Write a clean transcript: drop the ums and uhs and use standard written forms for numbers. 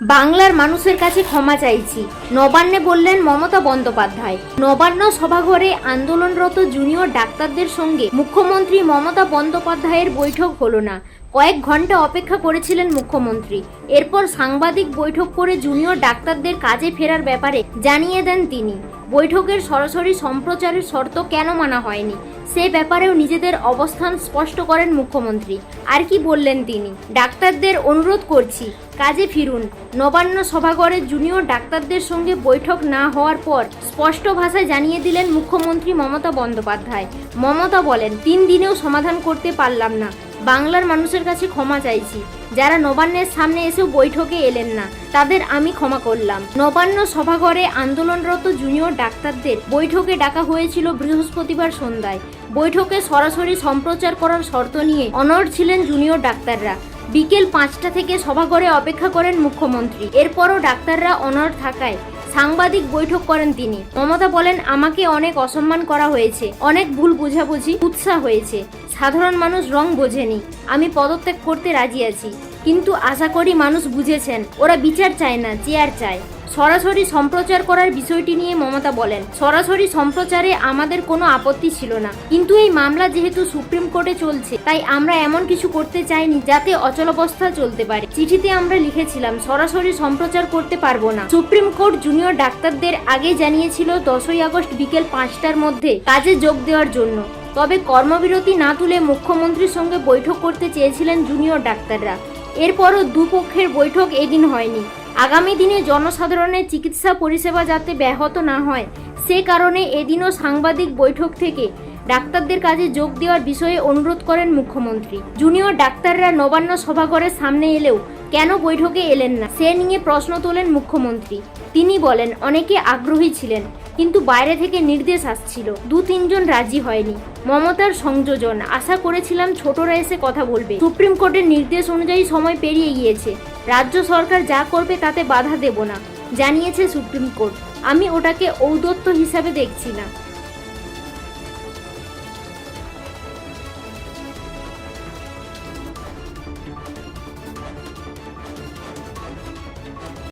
বাংলার মানুষের কাছে ক্ষমা চাইছি, নবান্নে বললেন মমতা বন্দ্যোপাধ্যায়। নবান্ন সভাঘরে আন্দোলনরত জুনিয়র ডাক্তারদের সঙ্গে মুখ্যমন্ত্রী মমতা বন্দ্যোপাধ্যায়ের বৈঠক হলো না। কয়েক ঘন্টা অপেক্ষা করেছিলেন মুখ্যমন্ত্রী। এরপর সাংবাদিক বৈঠক করে জুনিয়র ডাক্তারদের কাজে ফেরার ব্যাপারে জানিয়ে দেন তিনি। বৈঠকের সরাসরি সম্প্রচারের শর্ত কেন মানা হয়নি সে ব্যাপারেও নিজেদের অবস্থান স্পষ্ট করেন মুখ্যমন্ত্রী। আর কি বললেন তিনি, ডাক্তারদের অনুরোধ করছি কাজে ফিরুন। নবান্ন সভাঘরে জুনিয়র ডাক্তারদের সঙ্গে বৈঠক না হওয়ার পর স্পষ্ট ভাষায় জানিয়ে দিলেন মুখ্যমন্ত্রী মমতা বন্দ্যোপাধ্যায়। মমতা বলেন, 3 দিনেও সমাধান করতে পারলাম না, বাংলার মানুষের কাছে ক্ষমা চাইছি। যারা নবান্নের সামনে এসেও বৈঠকে এলেন না তাদের আমি ক্ষমা করলাম। নবান্ন সভাঘরে আন্দোলনরত জুনিয়র ডাক্তারদের বৈঠকে ডাকা হয়েছিল বৃহস্পতিবার সন্ধ্যায়। বৈঠকে সরাসরি সম্প্রচার করার শর্ত নিয়ে অনড় ছিলেন জুনিয়র ডাক্তাররা। বিকেল 5টা থেকে সভাঘরে অপেক্ষা করেন মুখ্যমন্ত্রী। এরপরও ডাক্তাররা অনড় থাকায় সাংবাদিক বৈঠক করেন তিনি। মমতা বলেন, আমাকে অনেক অসম্মান করা হয়েছে, অনেক ভুল বোঝাবুঝি উৎসাহ হয়েছে, সাধারণ মানুষ রং বোঝেনি, আমি পদত্যাগ করতে রাজি আছি। কিন্তু আশা করি মানুষ বুঝেছেন, ওরা বিচার চায় না, চেয়ার চায়। সরাসরি সম্প্রচার করার বিষয়টি নিয়ে মমতা বলেন, সরাসরি সম্প্রচারে আমাদের কোনো আপত্তি ছিল না, কিন্তু এই মামলা যেহেতু সুপ্রিম কোর্টে চলছে তাই আমরা এমন কিছু করতে চাইনি যাতে অচলাবস্থা চলতে পারে। চিঠিতে আমরা লিখেছিলাম সরাসরি সম্প্রচার করতে পারবো না। সুপ্রিম কোর্ট জুনিয়র ডাক্তারদের আগে জানিয়েছিল 10ই আগস্ট বিকেল 5টার মধ্যে কাজে যোগ দেওয়ার জন্য। তবে কর্মবিরতি না তুলে মুখ্যমন্ত্রীর সঙ্গে বৈঠক করতে চেয়েছিলেন জুনিয়র ডাক্তাররা। এরপরও দুপক্ষের বৈঠক এদিন হয়নি। আগামী দিনে জনসাধারণের চিকিৎসা পরিষেবা যাতে ব্যাহত না হয় সে কারণে এদিনও সাংবাদিক বৈঠক থেকে ডাক্তারদের কাজে যোগ দেওয়ার বিষয়ে অনুরোধ করেন মুখ্যমন্ত্রী। জুনিয়র ডাক্তাররা নবান্ন সভাঘরের সামনে এলেও কেন বৈঠকে এলেন না সে নিয়ে প্রশ্ন তোলেন মুখ্যমন্ত্রী। তিনি বলেন, অনেকে আগ্রহী ছিলেন কিন্তু বাইরে থেকে নির্দেশ আসছিল, 2-3 জন রাজি হয়নি। মমতার সংযোজন, আশা করেছিলাম ছোটরা এসে কথা বলবে। সুপ্রিম কোর্টের নির্দেশ অনুযায়ী সময় পেরিয়ে গিয়েছে, রাজ্য সরকার যা করবে তাতে বাধা দেব না, জানিয়েছে সুপ্রিম কোর্ট। আমি ওটাকে ঔদ্ধত্য হিসাবে দেখছি না।